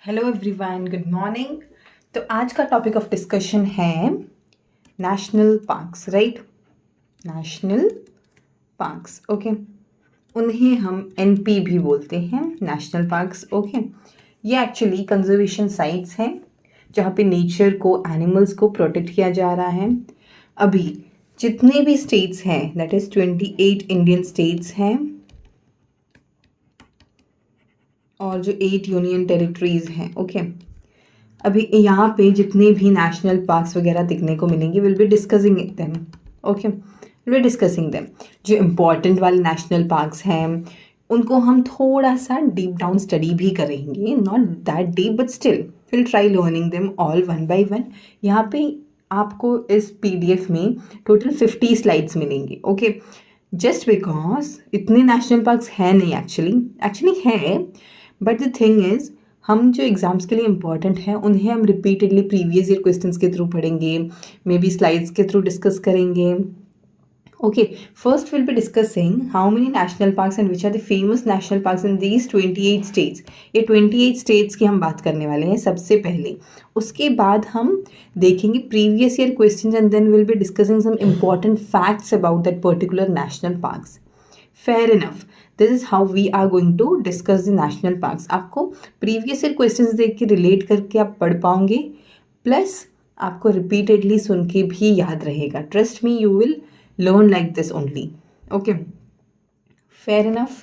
Hello everyone, good morning. तो आज का टॉपिक ऑफ डिस्कशन है national parks, right. National parks, okay. उन्हें हम एनपी भी बोलते हैं, नेशनल पार्क्स, ओके। ये एक्चुअली कंजर्वेशन साइट्स हैं जहाँ पे नेचर को, एनिमल्स को प्रोटेक्ट किया जा रहा है। अभी जितने भी स्टेट्स हैं, दैट इज़ 28 इंडियन स्टेट्स हैं और जो 8 यूनियन टेरिटरीज हैं, ओके। अभी यहाँ पे जितने भी नेशनल पार्क्स वगैरह दिखने को मिलेंगे, will be discussing them, okay, will be discussing them. जो इम्पोर्टेंट वाले नेशनल पार्क्स हैं उनको हम थोड़ा सा डीप डाउन स्टडी भी करेंगे, not that deep but still will try learning them all one by one. यहाँ पे आपको इस पीडीएफ में टोटल 50 स्लाइड्स मिलेंगे, ओके। जस्ट बिकॉज इतने नेशनल पार्क्स हैं नहीं, एक्चुअली है, बट द थिंग इज़ हम जो एग्ज़ाम्स के लिए इम्पॉर्टेंट हैं उन्हें हम रिपीटेडली प्रीवियस ईयर क्वेश्चंस के थ्रू पढ़ेंगे, मे बी स्लाइड्स के थ्रू डिस्कस करेंगे, okay. First will be discussing how many national parks and which are the famous national parks in these 28 states. ये 28 स्टेट्स की हम बात करने वाले हैं सबसे पहले। उसके बाद हम देखेंगे previous year question and then will be discussing some important facts about that particular national parks. Fair enough, this is how we are going to discuss the national parks. आपको प्रीवियस ईयर क्वेश्चंस देख के relate करके आप पढ़ पाओगे, plus आपको repeatedly सुन के भी याद रहेगा। Trust me, you will learn like this only, okay. Fair enough,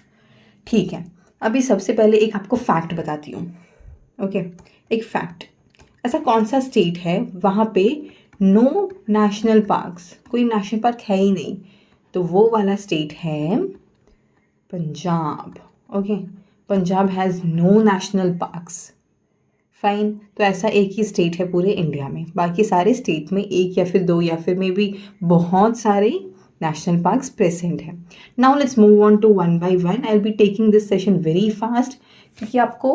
ठीक है। अभी सबसे पहले एक आपको फैक्ट बताती हूँ, ओके। एक फैक्ट, ऐसा कौन सा स्टेट है वहाँ पे नो नेशनल पार्क्स, कोई नेशनल पार्क है ही नहीं, तो वो वाला स्टेट है Punjab, okay. Punjab has no national parks, fine. तो ऐसा एक ही स्टेट है पूरे इंडिया में, बाकी सारे स्टेट में एक या फिर दो या फिर मे बी बहुत सारे नेशनल पार्क्स प्रेजेंट हैं। Now let's move on to one by one. I will be taking this session very fast, क्योंकि आपको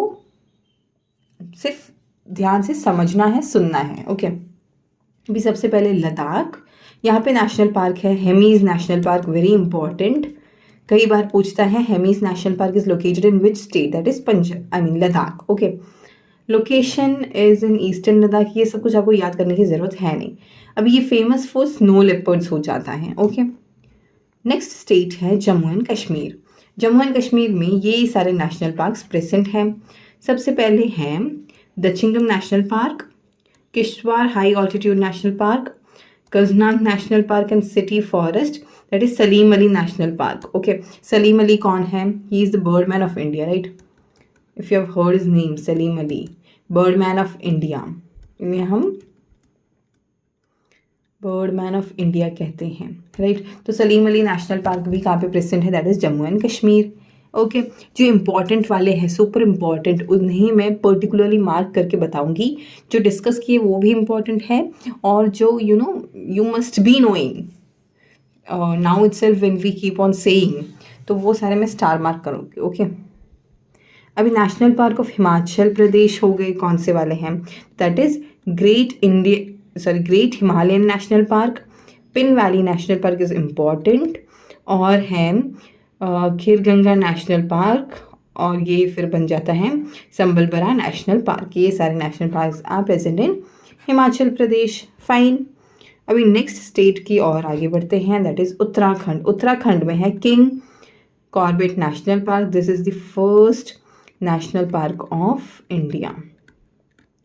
सिर्फ ध्यान से समझना है, सुनना है, ओके। अभी सबसे पहले लद्दाख, यहाँ पे नेशनल पार्क है Hemis national park, very important. कई बार पूछता है Hemis national park is located in which state, that is Punjab, I mean Ladakh, okay. Location is in eastern Ladakh, ये सब कुछ आपको याद करने की ज़रूरत है नहीं। अभी ये फेमस फॉर स्नो लेपर्ड्स हो जाता है, ओके। नेक्स्ट स्टेट है जम्मू एंड कश्मीर। जम्मू एंड कश्मीर में ये सारे नेशनल पार्क्स प्रेजेंट हैं। सबसे पहले हैं Dachigam national park, Kishtwar high altitude national park, Kazinag national park and city forest, that is Salim Ali national park, okay. Salim Ali कौन है? He is the birdman of India, right. If you have heard his name, Salim Ali, birdman of India, इन्हें हम Birdman of India कहते हैं, right. तो Salim Ali national park भी कहाँ पे प्रेजेंट है? That is Jammu and Kashmir, okay. जो इम्पॉर्टेंट वाले हैं, सुपर इम्पॉर्टेंट, उन्हें मैं पर्टिकुलरली मार्क करके बताऊंगी। जो डिस्कस किए वो भी इम्पॉर्टेंट है, और जो you must be knowing now itself when we keep on saying, तो वो सारे मैं स्टार मार्क करूँगी, ओके। अभी national park of Himachal Pradesh हो गए, कौन से वाले हैं? That is great Himalayan national park, Pin valley national park is important, और है खीरगंगा नेशनल पार्क, और ये फिर बन जाता है संबलबरा नेशनल पार्क। ये सारे national parks are present in Himachal Pradesh, fine. अभी नेक्स्ट स्टेट की और आगे बढ़ते हैं, दैट इज उत्तराखंड। उत्तराखंड में है king Corbett national park, this is the first national park of India,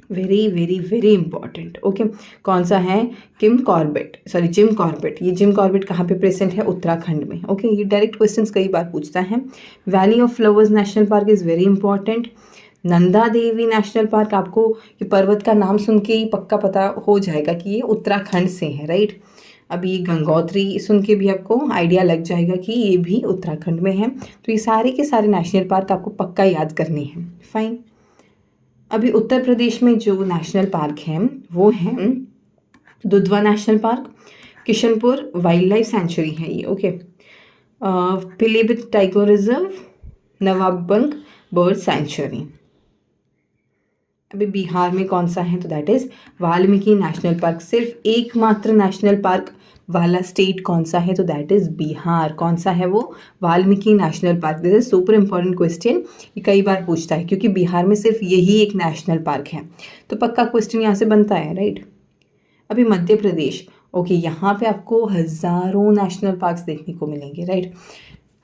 very very very important, okay. कौन सा है? Jim Corbett. ये जिम कॉर्बेट कहाँ पे प्रेजेंट है? उत्तराखंड में, ओके। ये डायरेक्ट क्वेश्चंस कई बार पूछता है। Valley of flowers national park is very important. Nanda Devi national park, आपको ये पर्वत का नाम सुन के ही पक्का पता हो जाएगा कि ये उत्तराखंड से है, राइट। अभी ये गंगोत्री सुन के भी आपको आइडिया लग जाएगा कि ये भी उत्तराखंड में है। तो ये सारे के सारे नेशनल पार्क आपको पक्का याद करने हैं, फाइन। अभी उत्तर प्रदेश में जो नेशनल पार्क हैं वो हैं Dudhwa national park, Kishanpur wild life sanctuary है ये, okay. Pilibhit tiger reserve, Nawabganj bird sanctuary, अभी बिहार में कौन सा है, तो that is Valmiki national park. सिर्फ एकमात्र नेशनल पार्क वाला स्टेट कौन सा है, तो दैट इज़ बिहार। कौन सा है वो, Valmiki national park. This is super important question, ये कई बार पूछता है क्योंकि बिहार में सिर्फ यही एक नेशनल पार्क है, तो पक्का क्वेश्चन यहाँ से बनता है, राइट। अभी मध्य प्रदेश, ओके, यहाँ पे आपको हज़ारों नेशनल पार्क्स देखने को मिलेंगे, राइट।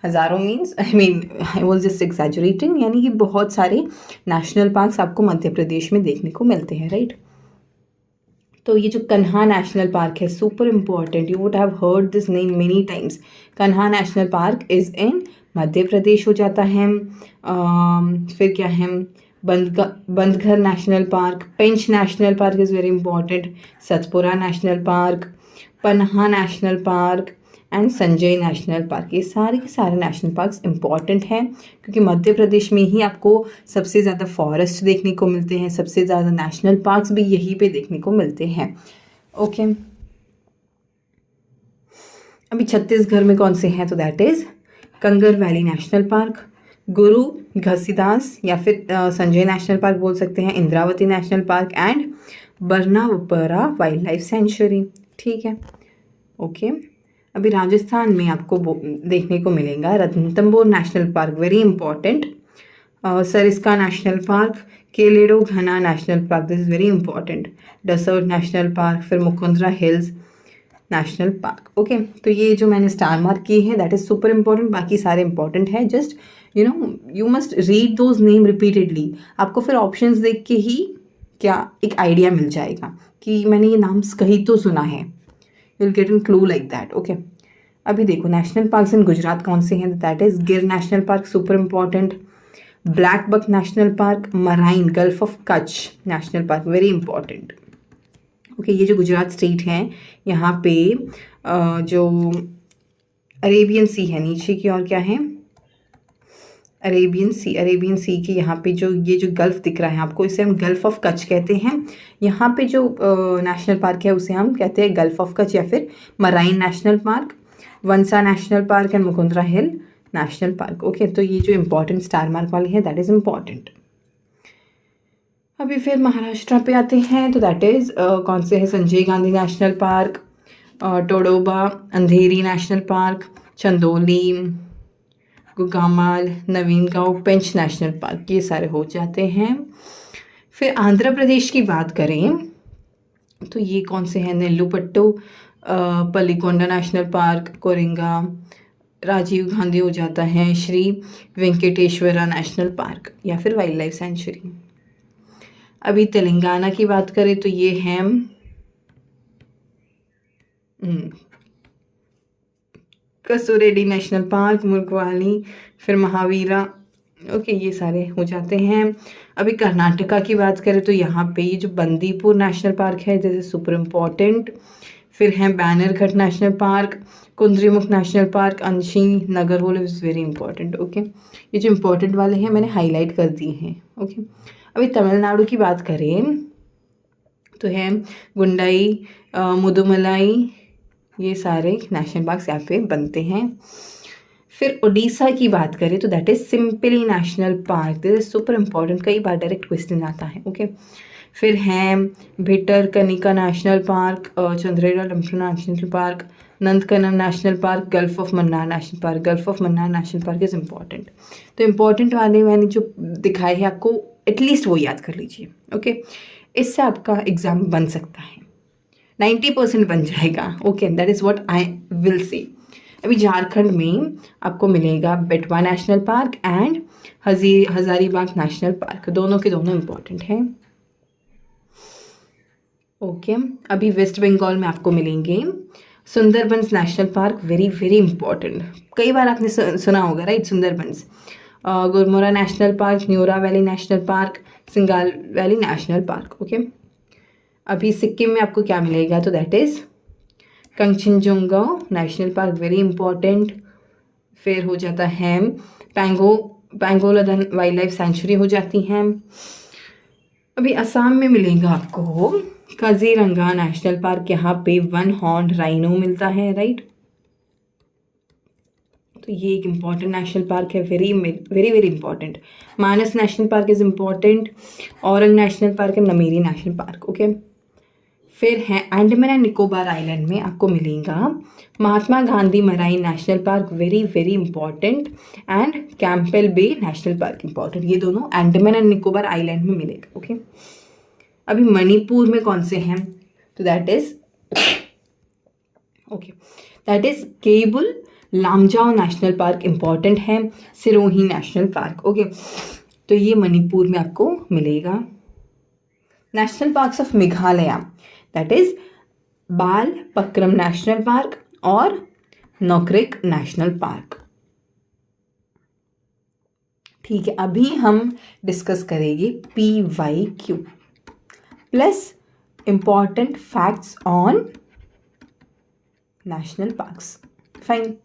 हज़ारों मीन्स आई वॉज जस्ट एग्जैजुरेटिंग, यानी कि बहुत सारे नेशनल पार्क्स आपको मध्य प्रदेश में देखने को मिलते हैं, राइट। तो ये जो कन्हा नेशनल पार्क है, super important, you would have heard this name many times. Kanha national park is in Madhya Pradesh हो जाता है। फिर क्या है, Bandhavgarh national park, Pench national park is very important, Satpura national park, Panna national park and Sanjay national park. ये सारे के सारे नेशनल पार्क्स इंपॉर्टेंट हैं क्योंकि मध्य प्रदेश में ही आपको सबसे ज़्यादा फॉरेस्ट देखने को मिलते हैं, सबसे ज़्यादा नेशनल पार्क्स भी यहीं पे देखने को मिलते हैं, ओके। अभी छत्तीसगढ़ में कौन से हैं, तो that is Kanger valley national park, गुरु घसीदास या फिर संजय नेशनल पार्क बोल सकते हैं, Indravati national park and Barnawapara wild life sanctuary, ठीक है, ओके। अभी राजस्थान में आपको देखने को मिलेगा Ranthambore national park, very important, Sariska national park, Keoladeo Ghana national park, this is very important, desert national park, फिर Mukundra hills national park, okay. तो ये जो मैंने स्टार मार्क किए हैं दैट इज़ सुपर इंपॉर्टेंट, बाकी सारे इंपॉर्टेंट है, just you must read those name repeatedly. आपको फिर ऑप्शंस देख के ही क्या एक आइडिया मिल जाएगा कि मैंने ये नाम कहीं तो सुना है, you will get an clue like that, okay. अभी देखो नेशनल पार्क्स इन गुजरात कौन से हैं, that is Gir national park, super important, black buck national park, marine gulf of Kutch national park, very important, okay. ये जो गुजरात स्टेट है यहाँ पे जो अरेबियन सी है, नीचे की और क्या है, अरेबियन सी के यहाँ पे जो ये जो गल्फ दिख रहा है आपको, इसे हम गल्फ ऑफ कच्छ कहते हैं। यहाँ पे जो नेशनल पार्क है उसे हम कहते हैं गल्फ ऑफ कच्छ या फिर marine national park, Bansda national park and Mukundra hill national park, okay. तो ये जो इंपॉर्टेंट स्टार मार्क वाले हैं दैट इज़ इम्पॉर्टेंट। अभी फिर महाराष्ट्र पे आते हैं, तो दैट इज़ कौन से है, संजय गांधी नेशनल पार्क, टोडोबा, अंधेरी नेशनल पार्क, चंदोली, गुगामाल, नवीन गांव, पेंच नेशनल पार्क, ये सारे हो जाते हैं। फिर आंध्र प्रदेश की बात करें तो ये कौन से हैं, नेल्लूपट्टू, पल्लीकोंडा नेशनल पार्क, कोरिंगा, राजीव गांधी हो जाता है, श्री वेंकटेश्वरा नेशनल पार्क या फिर वाइल्ड लाइफ सेंचुरी। अभी तेलंगाना की बात करें तो ये है कसुरेडी नेशनल पार्क, मुर्गवाली, फिर महावीरा, ओके, ये सारे हो जाते हैं। अभी कर्नाटका की बात करें तो यहाँ पे ये जो बंदीपुर नेशनल पार्क है दिस इज सुपर इम्पॉर्टेंट। फिर है बैनरघट नेशनल पार्क, कुंद्रीमुख नेशनल पार्क, अंशी Nagarhole is very important, okay. ये जो इंपॉर्टेंट वाले हैं मैंने हाईलाइट कर दिए हैं, ओके। अभी तमिलनाडु की बात करें तो है गुंडई, मुदुमलाई, ये सारे नेशनल पार्क्स यहाँ पे बनते हैं। फिर उड़ीसा की बात करें तो that is Simlipal national park, this is super important, कई बार डायरेक्ट क्वेश्चन आता है, ओके। फिर है भिटरकनिका नेशनल पार्क, चंद्रेला लम्फना national park, Nandankanan national park, gulf of Mannar national park. Gulf of Mannar national park is important. तो इम्पॉर्टेंट वाले मैंने जो दिखाए हैं आपको एटलीस्ट वो याद कर लीजिए, ओके। इससे आपका एग्ज़ाम बन सकता है, 90% बन जाएगा, okay, that is what I will say. अभी झारखंड में आपको मिलेगा बेटवा national park and Hazaribagh national park, दोनों के दोनों इम्पॉर्टेंट हैं, ओके। अभी वेस्ट बंगाल में आपको मिलेंगे Sundarbans national park, very very important, कई बार आपने सुना होगा, right, Sundarbans. Gorumara national park, Neora valley national park, सिंगाल वैली नेशनल पार्क, ओके। अभी सिक्किम में आपको क्या मिलेगा तो that is Kanchenjunga national park, very important. फिर हो जाता है पैंगोलाधन वाइल्ड लाइफ सेंचुरी हो जाती हैं। अभी असम में मिलेगा आपको काजीरंगा नेशनल पार्क, यहाँ पे वन हॉर्न राइनो मिलता है, राइट। तो ये एक इम्पॉर्टेंट नेशनल पार्क है, very very very important. Manas national park is important, Orang national park and Nameri national park. Okay, फिर है अंडमान एंड निकोबार आइलैंड में आपको मिलेगा Mahatma Gandhi marine national park, very very important, and Campbell bay national park important. ये दोनों अंडमान एंड निकोबार आइलैंड में मिलेगा. ओके, अभी मणिपुर में कौन से हैं? तो that is Keibul Lamjao national park important है, सिरोही नेशनल पार्क. ओके, तो ये मणिपुर में आपको मिलेगा. National parks of Meghalaya, that is बाल पक्रम नेशनल पार्क और नोक्रेक नेशनल पार्क. ठीक है, अभी हम डिस्कस करेंगे PYQ plus important facts on national parks. Fine,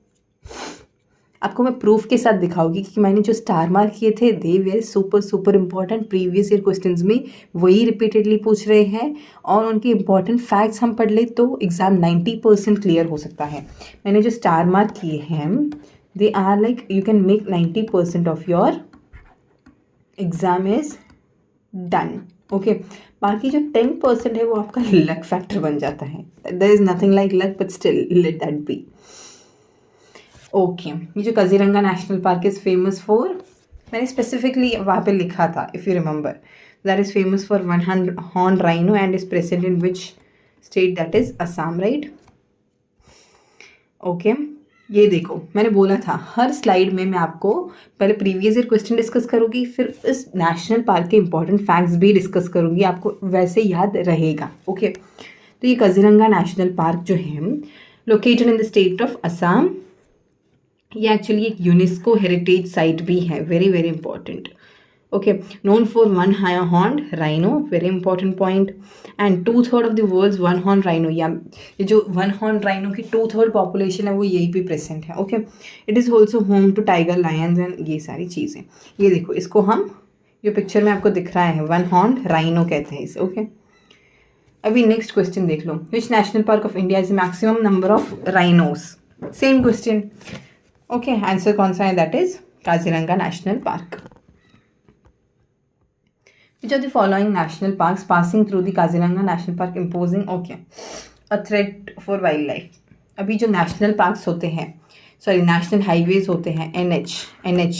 आपको मैं प्रूफ के साथ दिखाऊंगी कि मैंने जो स्टार मार्क किए थे they were super super important. Previous year questions में वही रिपीटेडली पूछ रहे हैं और उनके इंपॉर्टेंट फैक्ट्स हम पढ़ ले तो एग्ज़ाम 90% क्लियर हो सकता है. मैंने जो स्टार मार्क किए हैं they are like you can make 90% of your exam is done. Okay, बाकी जो 10% है वो आपका लक फैक्टर बन जाता है. There is nothing like luck but still let that be. Okay, ये जो Kaziranga national park is famous for, मैंने स्पेसिफिकली वहाँ पे लिखा था if you remember, that is famous for one horn rhino and is present in which state? That is Assam, right. Okay, ये देखो मैंने बोला था हर स्लाइड में मैं आपको पहले प्रीवियस ईयर क्वेश्चन डिस्कस करूँगी, फिर इस नेशनल पार्क के इंपॉर्टेंट फैक्ट्स भी डिस्कस करूँगी, आपको वैसे याद रहेगा. ओके, तो ये काजीरंगा नेशनल पार्क जो है located in the state of Assam, ये एक्चुअली एक यूनेस्को हेरिटेज साइट भी है, very very important. Okay, known for one horn rhino, very important point, and 2/3 of the world's one horn rhino, या ये जो वन हॉर्न राइनो की 2/3 population है वो यही पे प्रेजेंट है. Okay, it is also home to tiger, lions and ये सारी चीज़ें. ये देखो, इसको हम जो पिक्चर में आपको दिख रहा है वन हॉर्न राइनो कहते हैं इसे. ओके, अभी नेक्स्ट क्वेश्चन देख लो. Which national park of India is maximum number of rhinos? Same question. Okay, answer कौन सा है? That is Kaziranga national park. Which of the following national parks passing through the Kaziranga National Park imposing a threat for wildlife? अभी जो national parks होते हैं, sorry national highways होते हैं, NH,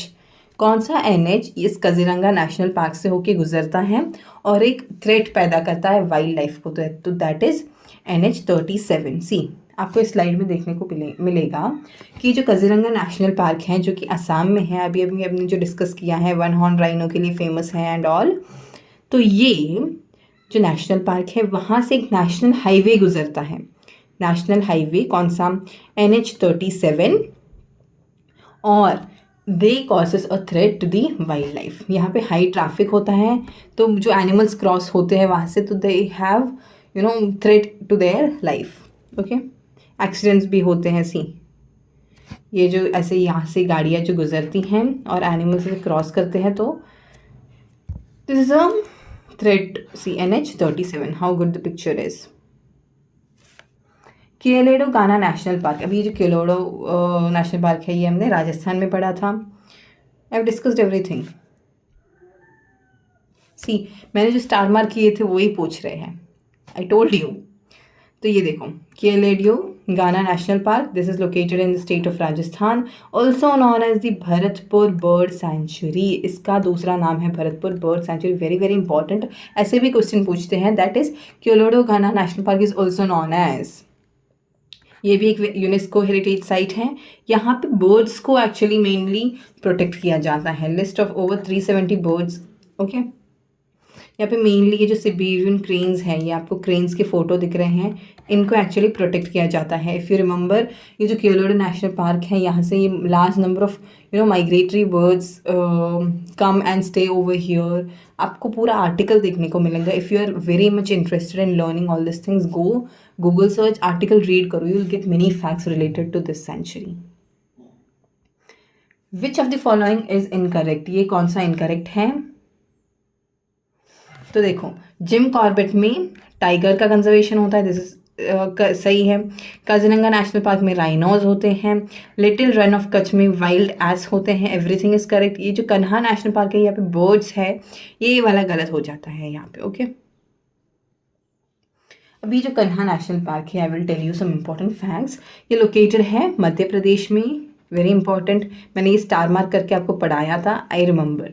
कौन सा NH इस काजीरंगा नेशनल पार्क से होके गुजरता है और एक थ्रेट पैदा करता है वाइल्ड लाइफ को? तो दैट इज NH37. सी, आपको इस स्लाइड में देखने को मिलेगा कि जो काजीरंगा नेशनल पार्क है जो कि असम में है, अभी हमने जो डिस्कस किया है वन हॉर्न राइनो के लिए फेमस है एंड ऑल, तो ये जो नेशनल पार्क है वहाँ से एक नेशनल हाईवे गुजरता है. नेशनल हाईवे कौन सा? NH37, और they causes a threat to the wild life. यहाँ पे हाई ट्रैफिक होता है तो जो एनिमल्स क्रॉस होते हैं वहाँ से, तो they have threat to their life. Okay, accidents भी होते हैं. सी, ये जो ऐसे यहाँ से गाड़ियाँ जो गुजरती हैं और एनिमल्स से क्रॉस करते हैं, तो this is a threat. See, NH37, how good the picture is. Keoladeo Kanha national park, अभी ये जो केलोडो नेशनल पार्क है ये हमने राजस्थान में पढ़ा था. I have discussed everything. See, मैंने जो स्टार मार्क किए थे वही पूछ रहे हैं, आई टोल्ड यू. तो ये देखो, Keoladeo Ghana national park, this is located in the state of Rajasthan, also known as the Bharatpur bird sanctuary. इसका दूसरा नाम है Bharatpur bird sanctuary, very very important. ऐसे भी क्वेश्चन पूछते हैं. That is Keoladeo Ghana national park is also known as, ये भी एक यूनेस्को हेरिटेज साइट है. यहाँ पे बर्ड्स को एक्चुअली मेनली प्रोटेक्ट किया जाता है. List of over 370 birds. Okay, यहाँ पे मेनली ये जो सिबेरियन क्रेन्स हैं, ये आपको क्रेन्स के फोटो दिख रहे हैं, इनको एक्चुअली प्रोटेक्ट किया जाता है. इफ़ यू रिमेंबर, ये जो केलोडो नेशनल पार्क है यहाँ से ये large number of migratory birds come and stay over here. आपको पूरा आर्टिकल देखने को मिलेगा. If you are very much interested in learning all this things, go Google search, article read करो, you will get many facts related to this sanctuary. Which of the following is incorrect? ये कौन सा incorrect है? तो देखो, Jim Corbett में tiger का conservation होता है, दिस इज सही है। काजीरंगा नेशनल पार्क में राइनोज होते हैं। लिटिल रन ऑफ कच्छ में वाइल्ड एस होते हैं। Everything is correct. ये जो कन्हा नेशनल पार्क है यहाँ पे बर्ड्स है, ये वाला गलत हो जाता है यहाँ पे। ओके, अभी जो कन्हा नेशनल पार्क है, I will tell you some important facts. ये लोकेटेड है मध्य प्रदेश में, वेरी इंपॉर्टेंट। मैंने ये स्टार मार्क करके आपको पढ़ाया था, I remember.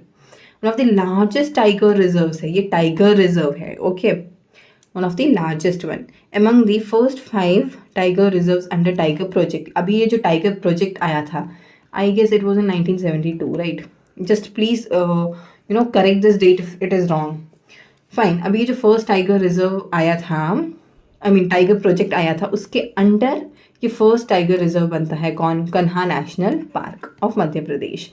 One of the largest tiger reserve है, ये टाइगर रिजर्व है। Okay, one of the largest one among the first 5 tiger reserves under tiger project. अभी ये जो टाइगर प्रोजेक्ट आया था, I guess it was in 1972, right? Just please correct this date if it is wrong. Fine, अभी ये जो first tiger reserve आया था, आई मीन टाइगर प्रोजेक्ट आया था, उसके अंडर ये फर्स्ट टाइगर रिजर्व बनता है। कौन? Kanha national park of Madhya Pradesh.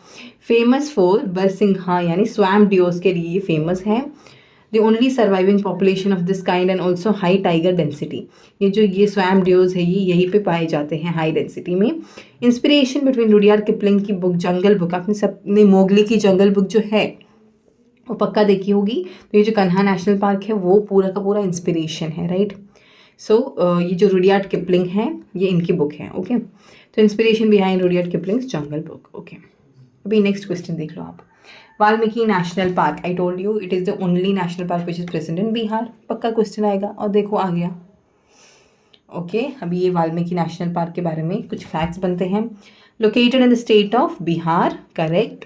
Famous for barasingha यानी स्वैम्प डियोस के लिए ये फेमस है। The only surviving population of this kind and also high tiger density. ये स्वैम्प डियोस है, ये यहीं पे पाए जाते हैं हाई डेंसिटी में। इंस्पिरेशन बिटवीन रुडयार्ड किपलिंग की बुक जंगल बुक, आपने सबने मोगली की जंगल बुक जो है वो पक्का देखी होगी। तो ये जो कन्हा नेशनल पार्क है वो पूरा का पूरा इंस्पिरेशन है, राइट? सो ये जो रुडयार्ड किपलिंग है ये इनकी बुक है। ओके, तो इंस्पिरेशन बिहाइंड रुडयार्ड किपलिंग्स जंगल बुक। ओके, अभी नेक्स्ट क्वेश्चन देख लो आप। Valmiki national park, I told you it is the only national park which is present इन बिहार। पक्का क्वेश्चन आएगा, और देखो आ गया। ओके, अभी ये वाल्मीकि नेशनल पार्क के बारे में कुछ फैक्ट्स बनते हैं। Located in the state of Bihar, correct,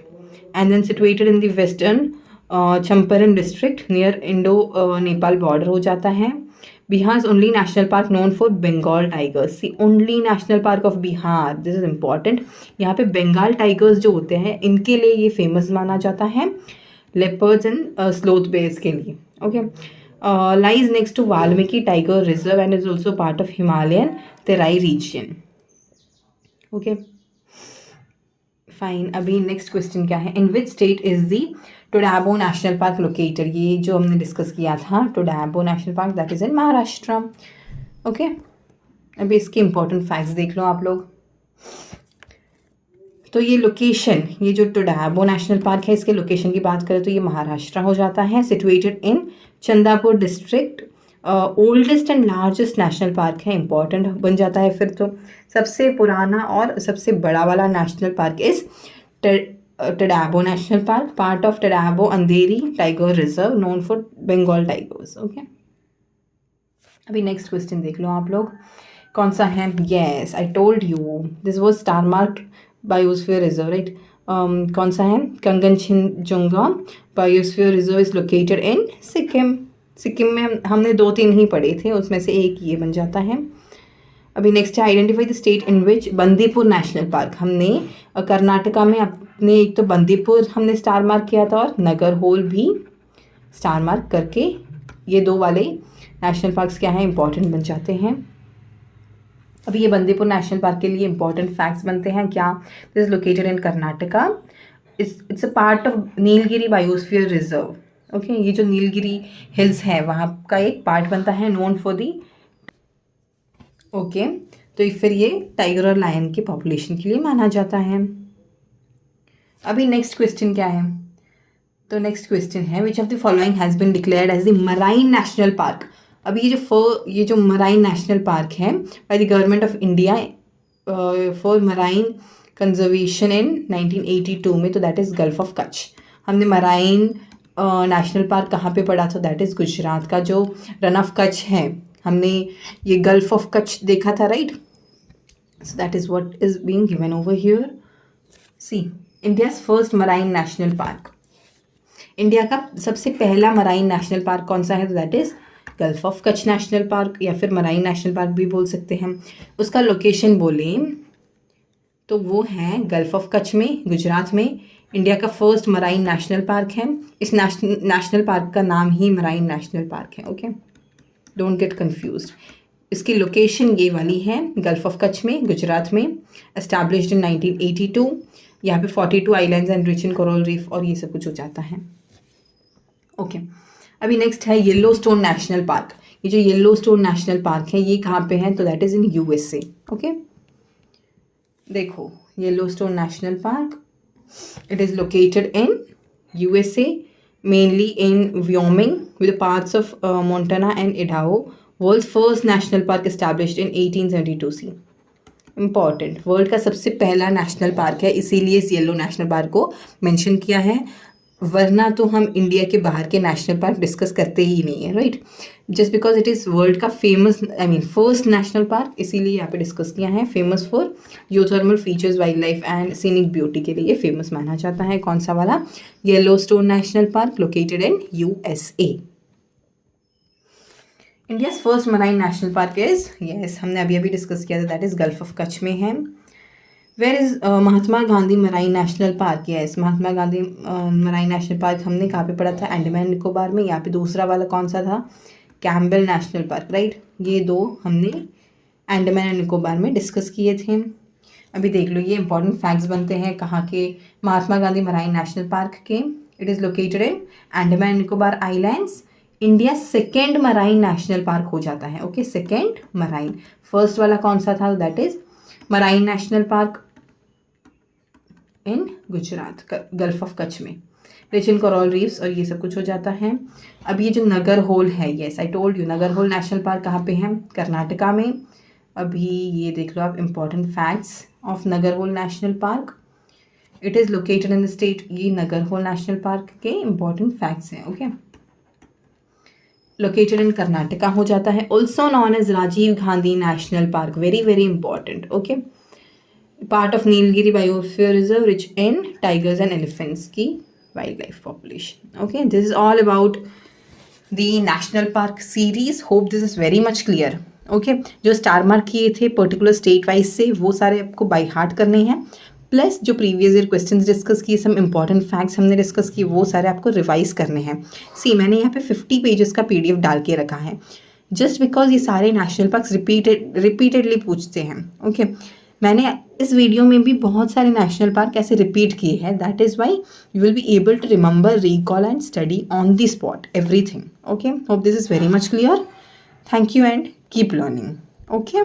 and then situated in the western Champaran district near Indo Nepal border हो जाता है। Bihar only national park known for Bengal tigers, the only national park of Bihar, this is important. यहाँ पे Bengal tigers जो होते हैं इनके लिए ये फेमस माना जाता है, लेपर्ड्स एंड स्लोथ बेयर्स के लिए। Okay, lies next to Valmiki tiger reserve and is also part of Himalayan Terai region. Okay, fine, अभी नेक्स्ट क्वेश्चन क्या है? In which state is the Tadoba national park located? ये जो हमने डिस्कस किया था Tadoba national park, that is in Maharashtra. Okay, अभी इसके इंपॉर्टेंट फैक्ट्स देख लो आप लोग। तो ये लोकेशन, ये जो टोडैबो नेशनल पार्क है, इसके लोकेशन की बात करें तो ये महाराष्ट्र हो जाता है। Situated in Chandapur district, oldest and largest national park है, इंपॉर्टेंट बन जाता है फिर तो। सबसे पुराना और सबसे बड़ा वाला national park is Tadoba national park, part of Tadoba Andhari tiger reserve known for Bengal tigers. Okay, अभी नेक्स्ट क्वेश्चन देख लो आप लोग, कौन सा है? Yes, I told you this was star marked biosphere reserve, right? कौन सा है? Kanchenjunga biosphere reserve is located in Sikkim. Sikkim में हमने 2-3 ही पढ़े थे, उसमें से एक ये बन जाता है। अभी नेक्स्ट है identify the state in which Bandipur national park. हमने कर्नाटका में अपने एक तो बंदीपुर हमने स्टार मार्क किया था और नगरहोल भी स्टार मार्क करके ये 2 वाले नेशनल पार्क्स क्या हैं, इंपॉर्टेंट बन जाते हैं। अभी ये बंदीपुर नेशनल पार्क के लिए इंपॉर्टेंट फैक्ट्स बनते हैं क्या? This is located in Karnataka, it's a part of Nilgiri biosphere reserve. Okay, ये जो नीलगिरी हिल्स है वहाँ का एक पार्ट बनता है, नोन फॉर दी। ओके, तो फिर ये टाइगर और लायन की पॉपुलेशन के लिए माना जाता है। अभी नेक्स्ट क्वेश्चन क्या है? तो नेक्स्ट क्वेश्चन है which of the following has been declared as the marine national park. अभी ये जो मराइन नेशनल पार्क है by the government of India for marine conservation in 1982 में, तो that is gulf of Kutch. हमने मराइन नेशनल पार्क कहाँ पे पढ़ा था? दैट इज़ गुजरात का जो रन ऑफ कच्छ है, हमने ये गल्फ ऑफ कच्छ देखा था, right? So that is what is being given over here. See, India's first marine national park, India का सबसे पहला मराइन नेशनल पार्क कौन सा है? तो that is gulf of Kutch national park, या फिर मराइन नेशनल पार्क भी बोल सकते हैं। उसका लोकेशन बोलें तो वो है गल्फ ऑफ कच्छ में, गुजरात में। इंडिया का फर्स्ट मराइन नेशनल पार्क है। इस नेशनल पार्क का नाम ही मराइन नेशनल पार्क है। Okay, don't get confused. इसकी लोकेशन ये वाली है, गल्फ ऑफ कच्छ में, गुजरात में, एस्टैब्लिश्ड इन 1982। यहाँ पे 42 islands and rich in coral reef और ये सब कुछ हो जाता है। ओके, अभी नेक्स्ट है येलो स्टोन नेशनल पार्क। ये जो येलो स्टोन नेशनल पार्क है ये कहाँ पे है? तो that is in USA। Okay, देखो Yellowstone national park, it is located in USA, mainly in Wyoming with parts of Montana and Idaho world first national park established in 1872 see. Important, world का सबसे पहला national park है, इसीलिए इस yellow national park को mention किया है, वरना तो हम इंडिया के बाहर के नेशनल पार्क डिस्कस करते ही नहीं है, right. Just because it is world का famous, I mean first national park, इसीलिए यहाँ पे डिस्कस किया है। Famous for geothermal features, wild life and scenic beauty के लिए फेमस माना जाता है। कौन सा वाला? Yellowstone national park, located in USA। India first marine national park is, yes हमने अभी अभी डिस्कस किया था, that is gulf of Kutch में है। Where is Mahatma Gandhi marine national park? Yes, Mahatma Gandhi marine national park हमने कहाँ पे पढ़ा था? अंडमान निकोबार में। यहाँ पे दूसरा वाला कौन सा था? Campbell national park, right. ये दो हमने अंडमान एंड निकोबार में डिस्कस किए थे। अभी देख लो, ये इंपॉर्टेंट फैक्ट्स बनते हैं कहाँ के? महात्मा गांधी मराइन नेशनल पार्क के। It is located in Andaman and Nicobar islands. India second marine national park हो जाता है, ओके, सेकेंड मराइन। फर्स्ट वाला कौन सा था? That is marine national park in Gujarat, gulf of Kutch में, रिच इन कोरल रीफ्स और ये सब कुछ हो जाता है। अब ये जो नगर होल है, yes I told you, Nagarhole national park कहाँ पे है? कर्नाटका में। अभी ये देख लो आप, important facts of Nagarhole national park. It is located in the state, ये नगर होल नेशनल पार्क के इंपॉर्टेंट फैक्ट्स हैं, ओके। लोकेटेड इन कर्नाटका हो जाता है। Also known as Rajiv Gandhi national park, very very important, okay. Part of Nilgiri biosphere reserve, rich in tigers and elephants की wild life population, okay. This is all about the national park series. Hope this is very much clear, okay. जो star mark किए थे particular state wise से, वो सारे आपको by heart करने हैं, प्लस जो प्रीवियस ईयर क्वेश्चंस डिस्कस किए, सम इंपॉर्टेंट फैक्ट्स हमने डिस्कस किए, वो सारे आपको रिवाइज करने हैं। सी, मैंने यहाँ पे 50 पेजेस का PDF डाल के रखा है, जस्ट बिकॉज ये सारे नेशनल पार्क्स रिपीटेडली पूछते हैं, ओके। मैंने इस वीडियो में भी बहुत सारे नेशनल पार्क ऐसे रिपीट किए हैं, that is why you will be able to remember, recall and study on the spot everything, okay. Hope this is very much clear. Thank you and keep learning, okay.